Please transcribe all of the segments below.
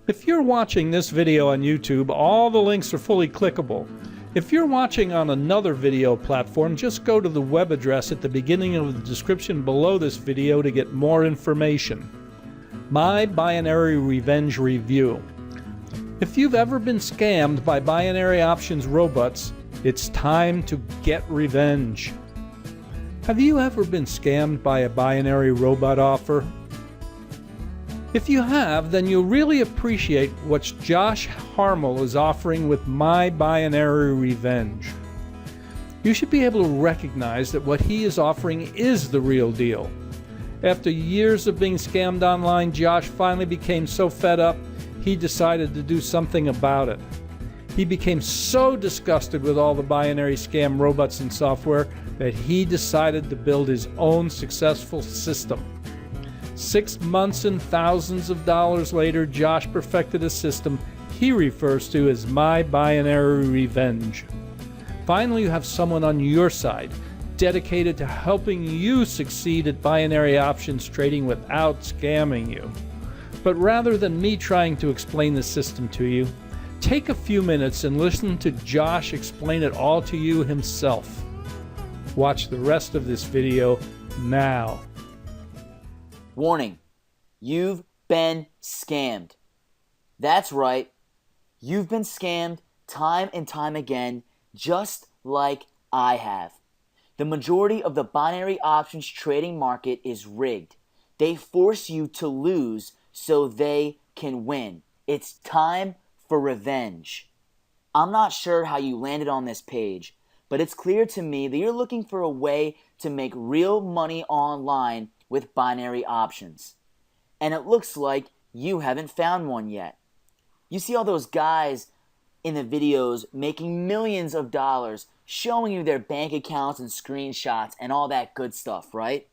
If you're watching this video on YouTube, all the links are fully clickable. If you're watching on another video platform, just go to the web address at the beginning of the description below this video to get more information. My Binary Revenge Review. If you've ever been scammed by binary options robots, it's time to get revenge. Have you ever been scammed by a binary robot offer? If you have, then you'll really appreciate what Josh Harmel is offering with My Binary Revenge. You should be able to recognize that what he is offering is the real deal. After years of being scammed online, Josh finally became so fed up, he decided to do something about it. He became so disgusted with all the binary scam robots and software that he decided to build his own successful system. 6 months and thousands of dollars later, Josh perfected a system he refers to as My Binary Revenge. Finally, you have someone on your side, dedicated to helping you succeed at binary options trading without scamming you. But rather than me trying to explain the system to you, take a few minutes and listen to Josh explain it all to you himself. Watch the rest of this video now. Warning, you've been scammed. That's right, you've been scammed time and time again, just like I have. The majority of the binary options trading market is rigged. They force you to lose so they can win. It's time for revenge. I'm not sure how you landed on this page, but it's clear to me that you're looking for a way to make real money online with binary options. And it looks like you haven't found one yet. You see all those guys in the videos making millions of dollars, showing you their bank accounts and screenshots and all that good stuff, right?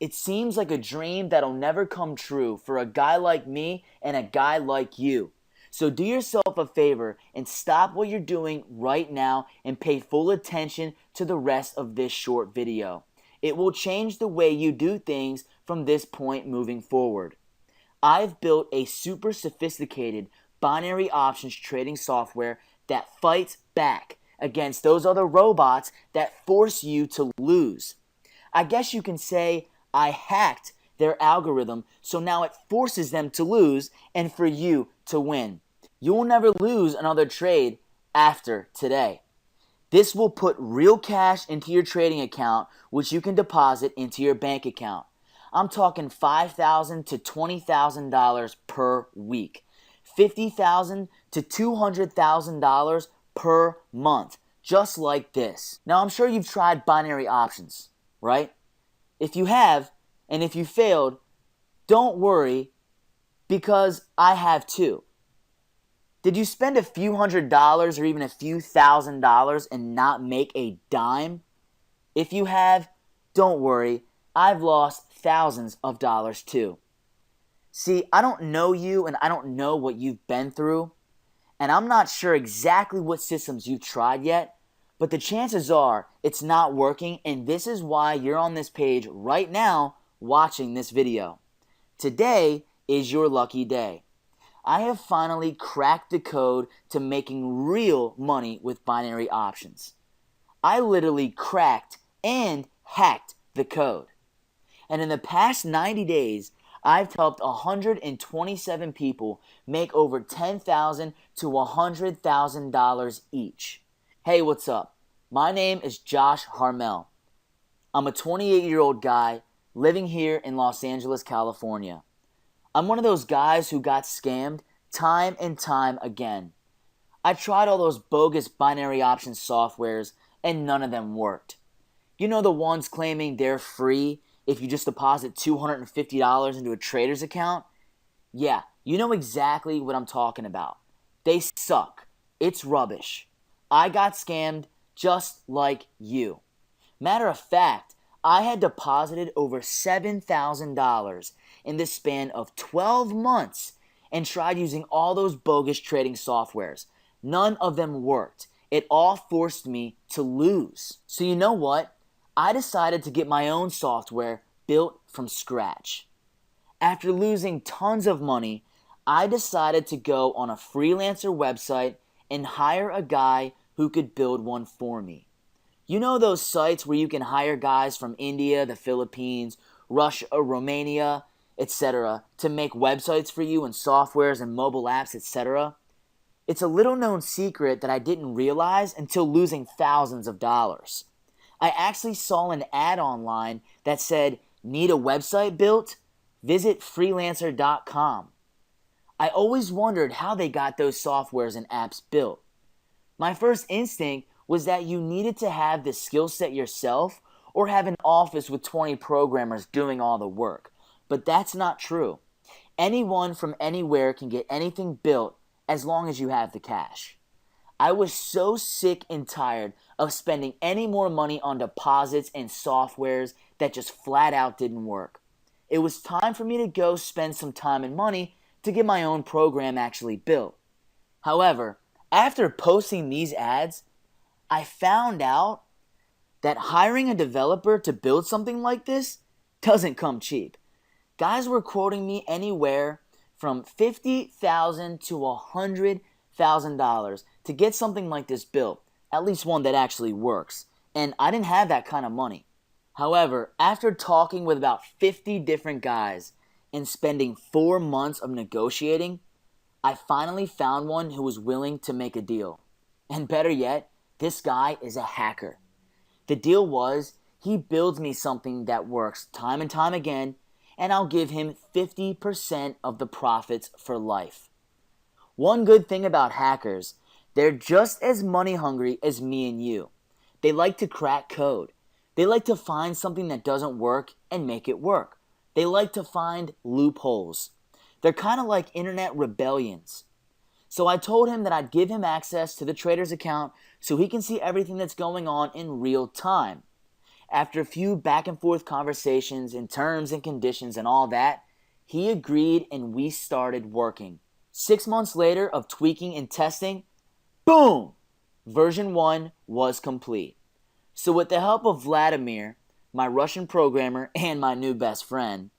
It seems like a dream that'll never come true for a guy like me and a guy like you. So do yourself a favor and stop what you're doing right now and pay full attention to the rest of this short video. It will change the way you do things from this point moving forward. I've built a super sophisticated binary options trading software that fights back against those other robots that force you to lose. I guess you can say I hacked their algorithm, so now it forces them to lose and for you to win. You will never lose another trade after today. This will put real cash into your trading account, which you can deposit into your bank account. I'm talking $5,000 to $20,000 per week, $50,000 to $200,000 per month, just like this. Now, I'm sure you've tried binary options, right? If you have, and if you failed, don't worry, because I have too. Did you spend a few $100s or even a few $1,000s and not make a dime? If you have, don't worry, I've lost thousands of dollars too. See, I don't know you and I don't know what you've been through, and I'm not sure exactly what systems you've tried yet, but the chances are it's not working, and this is why you're on this page right now watching this video. Today is your lucky day. I have finally cracked the code to making real money with binary options. I literally cracked and hacked the code. And in the past 90 days, I've helped 127 people make over $10,000 to $100,000 each. Hey, what's up? My name is Josh Harmel. I'm a 28-year-old guy living here in Los Angeles, California. I'm one of those guys who got scammed time and time again. I tried all those bogus binary option softwares and none of them worked. You know, the ones claiming they're free if you just deposit $250 into a trader's account? Yeah, you know exactly what I'm talking about. They suck. It's rubbish. I got scammed just like you. Matter of fact, I had deposited over $7,000 in the span of 12 months and tried using all those bogus trading softwares. None of them worked. It all forced me to lose. So you know what? I decided to get my own software built from scratch. After losing tons of money, I decided to go on a freelancer website and hire a guy who could build one for me. You know those sites where you can hire guys from India, the Philippines, Russia, Romania, etc. to make websites for you and softwares and mobile apps, etc.? It's a little known secret that I didn't realize until losing thousands of dollars. I actually saw an ad online that said, "Need a website built? Visit freelancer.com." I always wondered how they got those softwares and apps built. My first instinct was that you needed to have the skill set yourself or have an office with 20 programmers doing all the work. But that's not true. Anyone from anywhere can get anything built as long as you have the cash. I was so sick and tired of spending any more money on deposits and softwares that just flat out didn't work. It was time for me to go spend some time and money to get my own program actually built. However, after posting these ads, I found out that hiring a developer to build something like this doesn't come cheap. Guys were quoting me anywhere from $50,000 to $100,000 to get something like this built, at least one that actually works, and I didn't have that kind of money. However, after talking with about 50 different guys and spending 4 months of negotiating, I finally found one who was willing to make a deal. And better yet, this guy is a hacker. The deal was, he builds me something that works time and time again, and I'll give him 50% of the profits for life. One good thing about hackers, they're just as money hungry as me and you. They like to crack code. They like to find something that doesn't work and make it work. They like to find loopholes. They're kind of like internet rebellions. So I told him that I'd give him access to the trader's account so he can see everything that's going on in real time. After a few back and forth conversations in terms and conditions and all that, he agreed and we started working. 6 months later of tweaking and testing, boom! Version 1 was complete. So with the help of Vladimir, my Russian programmer and my new best friend,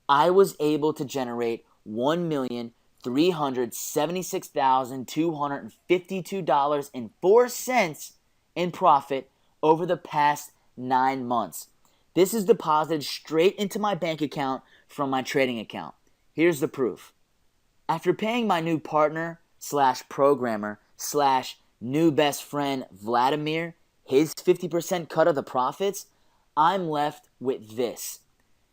I was able to generate $1,376,252.04 in profit over the past 9 months. This is deposited straight into my bank account from my trading account. Here's the proof. After paying my new partner / programmer / new best friend Vladimir his 50% cut of the profits, I'm left with this: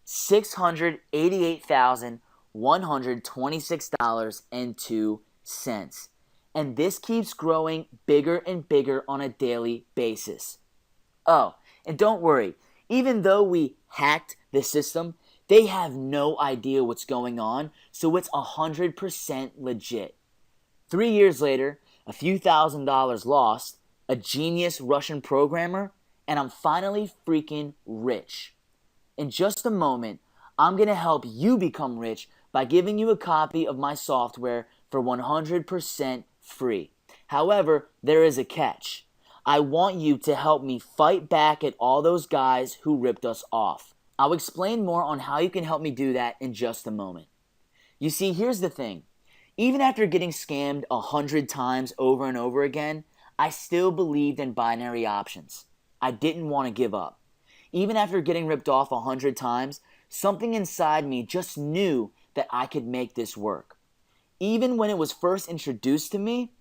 $688,126.02. And this keeps growing bigger and bigger on a daily basis. Oh, and don't worry, even though we hacked the system, they have no idea what's going on, so it's 100% legit. 3 years later, a few $1,000s lost, a genius Russian programmer, and I'm finally freaking rich. In just a moment, I'm going to help you become rich by giving you a copy of my software for 100% free. However, there is a catch. I want you to help me fight back at all those guys who ripped us off. I'll explain more on how you can help me do that in just a moment. You see, here's the thing. Even after getting scammed 100 times over and over again, I still believed in binary options. I didn't want to give up. Even after getting ripped off 100 times, something inside me just knew that I could make this work. Even when it was first introduced to me,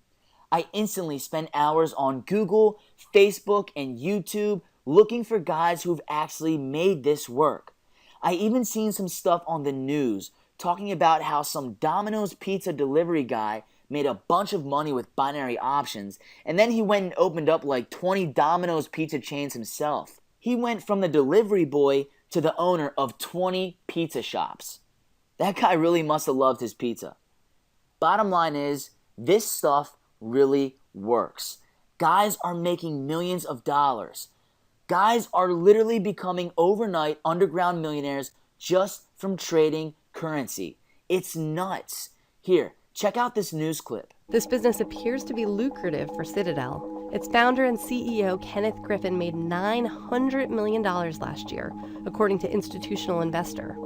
I instantly spent hours on Google, Facebook, and YouTube looking for guys who've actually made this work. I even seen some stuff on the news talking about how some Domino's pizza delivery guy made a bunch of money with binary options, and then he went and opened up like 20 Domino's pizza chains himself. He went from the delivery boy to the owner of 20 pizza shops. That guy really must have loved his pizza. Bottom line is, this stuff really works. Guys are making millions of dollars. Guys are literally becoming overnight underground millionaires just from trading currency. It's nuts. Here, check out this news clip. This business appears to be lucrative for Citadel. Its founder and CEO, Kenneth Griffin, made $900 million last year, according to Institutional Investor.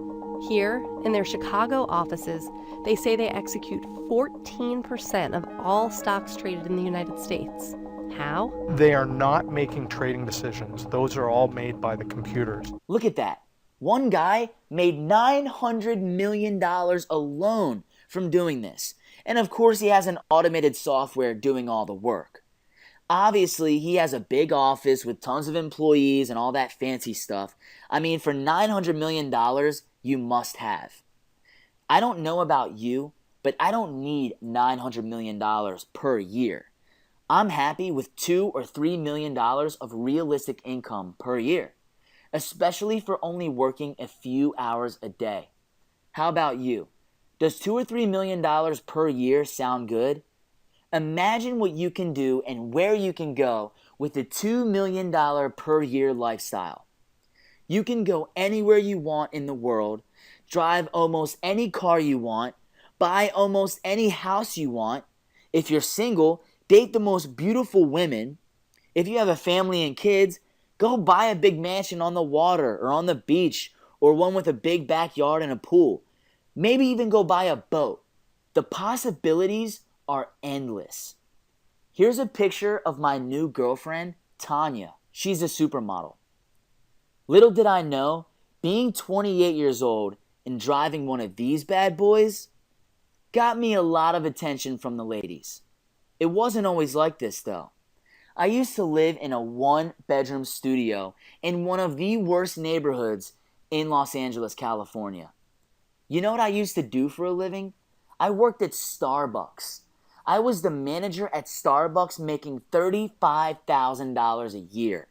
Here, in their Chicago offices, they say they execute 14% of all stocks traded in the United States. How? They are not making trading decisions. Those are all made by the computers. Look at that. One guy made $900 million alone from doing this. And of course, he has an automated software doing all the work. Obviously, he has a big office with tons of employees and all that fancy stuff. I mean, for $900 million, you must have. I don't know about you, but I don't need $900 million per year. I'm happy with $2 or $3 million of realistic income per year, especially for only working a few hours a day. How about you? Does $2 or $3 million per year sound good? Imagine what you can do and where you can go with a $2 million per year lifestyle. You can go anywhere you want in the world, drive almost any car you want, buy almost any house you want. If you're single, date the most beautiful women. If you have a family and kids, go buy a big mansion on the water or on the beach or one with a big backyard and a pool. Maybe even go buy a boat. The possibilities are endless. Here's a picture of my new girlfriend, Tanya. She's a supermodel. Little did I know, being 28 years old and driving one of these bad boys got me a lot of attention from the ladies. It wasn't always like this though. I used to live in a one-bedroom studio in one of the worst neighborhoods in Los Angeles, California. You know what I used to do for a living? I worked at Starbucks. I was the manager at Starbucks making $35,000 a year.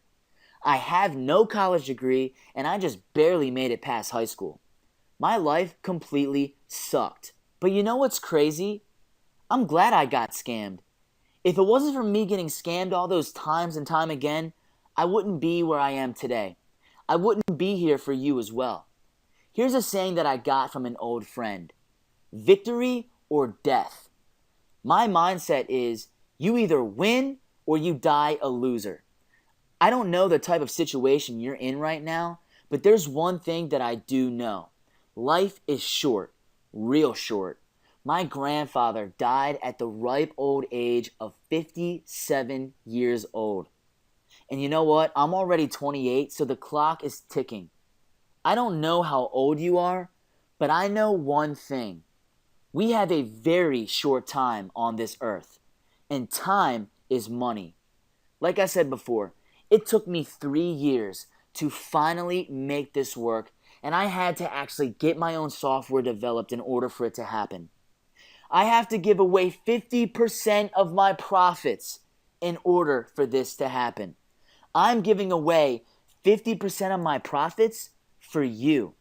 I have no college degree and I just barely made it past high school. My life completely sucked. But you know what's crazy? I'm glad I got scammed. If it wasn't for me getting scammed all those times and time again, I wouldn't be where I am today. I wouldn't be here for you as well. Here's a saying that I got from an old friend. Victory or death. My mindset is you either win or you die a loser. I don't know the type of situation you're in right now, but there's one thing that I do know. Life is short, real short. My grandfather died at the ripe old age of 57 years old. And you know what? I'm already 28, so the clock is ticking. I don't know how old you are, but I know one thing. We have a very short time on this earth, and time is money. Like I said before, it took me 3 years to finally make this work, and I had to actually get my own software developed in order for it to happen. I have to give away 50% of my profits in order for this to happen. I'm giving away 50% of my profits for you.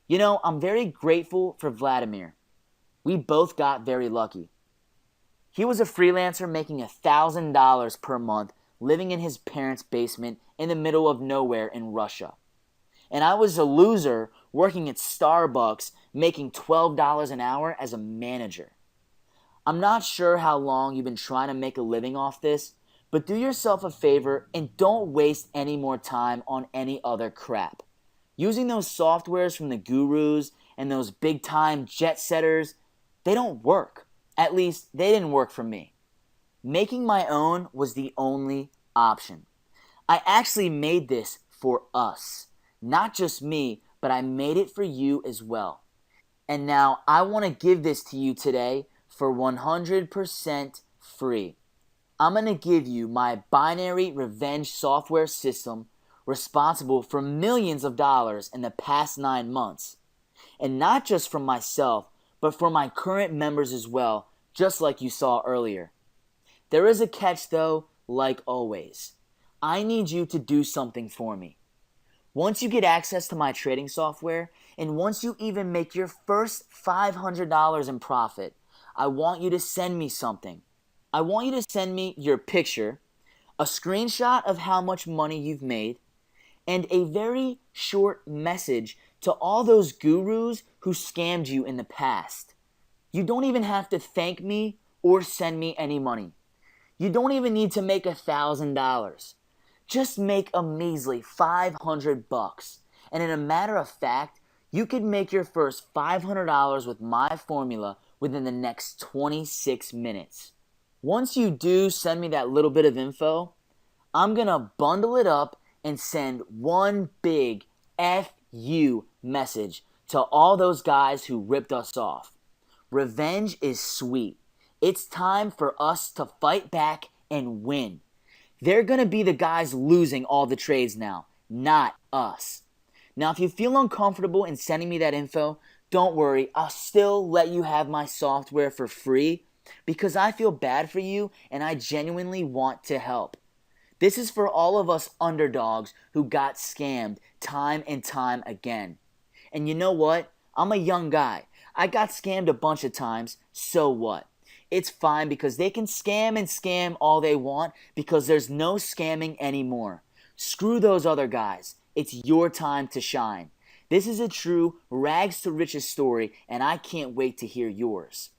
You know, I'm very grateful for Vladimir. We both got very lucky. He was a freelancer making $1,000 per month, living in his parents' basement in the middle of nowhere in Russia. And I was a loser working at Starbucks making $12 an hour as a manager. I'm not sure how long you've been trying to make a living off this, but do yourself a favor and don't waste any more time on any other crap. Using those softwares from the gurus and those big-time jet setters, they don't work. At least, they didn't work for me. Making my own was the only option. I actually made this for us. Not just me, but I made it for you as well. And now I want to give this to you today for 100% free. I'm going to give you my binary revenge software system responsible for millions of dollars in the past 9 months. And not just for myself, but for my current members as well, just like you saw earlier. There is a catch though, like always. I need you to do something for me. Once you get access to my trading software, and once you even make your first $500 in profit, I want you to send me something. I want you to send me your picture, a screenshot of how much money you've made, and a very short message to all those gurus who scammed you in the past. You don't even have to thank me or send me any money. You don't even need to make $1,000. Just make a measly $500, and in a matter of fact, You could make your first $500 with my formula within the next 26 minutes. Once you do send me that little bit of info, I'm going to bundle it up and send one big F you message to all those guys who ripped us off. Revenge is sweet. It's time for us to fight back and win. They're going to be the guys losing all the trades now, not us. Now, if you feel uncomfortable in sending me that info, don't worry. I'll still let you have my software for free because I feel bad for you and I genuinely want to help. This is for all of us underdogs who got scammed time and time again. And you know what? I'm a young guy. I got scammed a bunch of times, so what? It's fine because they can scam and scam all they want because there's no scamming anymore. Screw those other guys. It's your time to shine. This is a true rags to riches story and I can't wait to hear yours.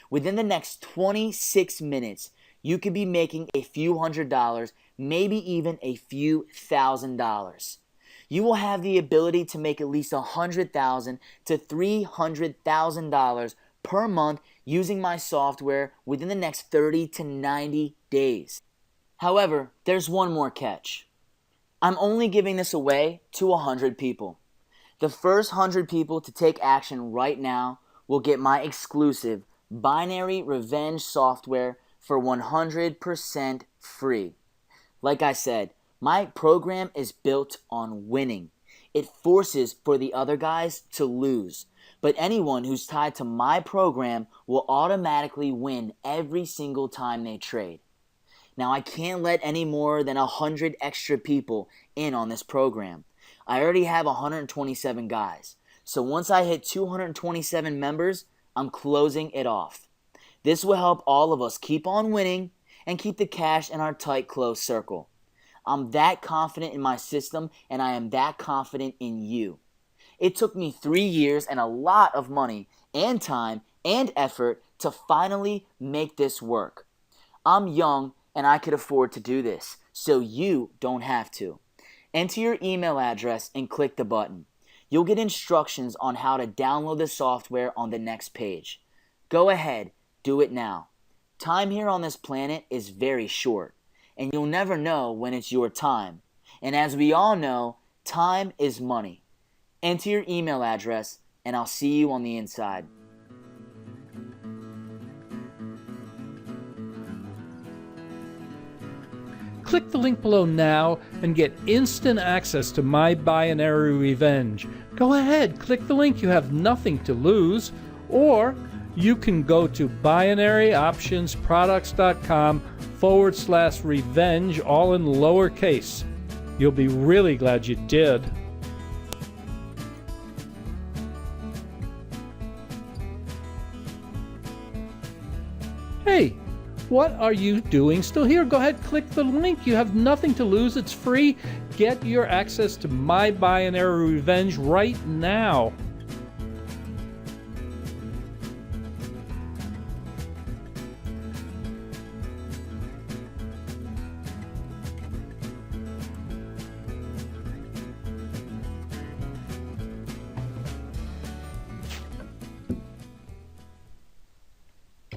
Within the next 26 minutes, you could be making a few $100s, maybe even a few $1,000s. You will have the ability to make at least $100,000 to $300,000 per month using my software within the next 30 to 90 days. However, there's one more catch. I'm only giving this away to 100 people. The first 100 people to take action right now will get my exclusive binary revenge software for 100% free. Like I said, my program is built on winning. It forces for the other guys to lose. But anyone who's tied to my program will automatically win every single time they trade. Now, I can't let any more than 100 extra people in on this program. I already have 127 guys. So once I hit 227 members, I'm closing it off. This will help all of us keep on winning and keep the cash in our tight, close circle. I'm that confident in my system, and I am that confident in you. It took me 3 years and a lot of money and time and effort to finally make this work. I'm young and I could afford to do this, so you don't have to. Enter your email address and click the button. You'll get instructions on how to download the software on the next page. Go ahead, do it now. Time here on this planet is very short, and you'll never know when it's your time. And as we all know, time is money. Enter your email address, and I'll see you on the inside. Click the link below now and get instant access to my binary revenge. Go ahead, click the link. You have nothing to lose. Or you can go to binaryoptionsproducts.com/revenge, all in lowercase. You'll be really glad you did. Hey, what are you doing still here? Go ahead, click the link. You have nothing to lose. It's free. Get your access to my binary revenge right now.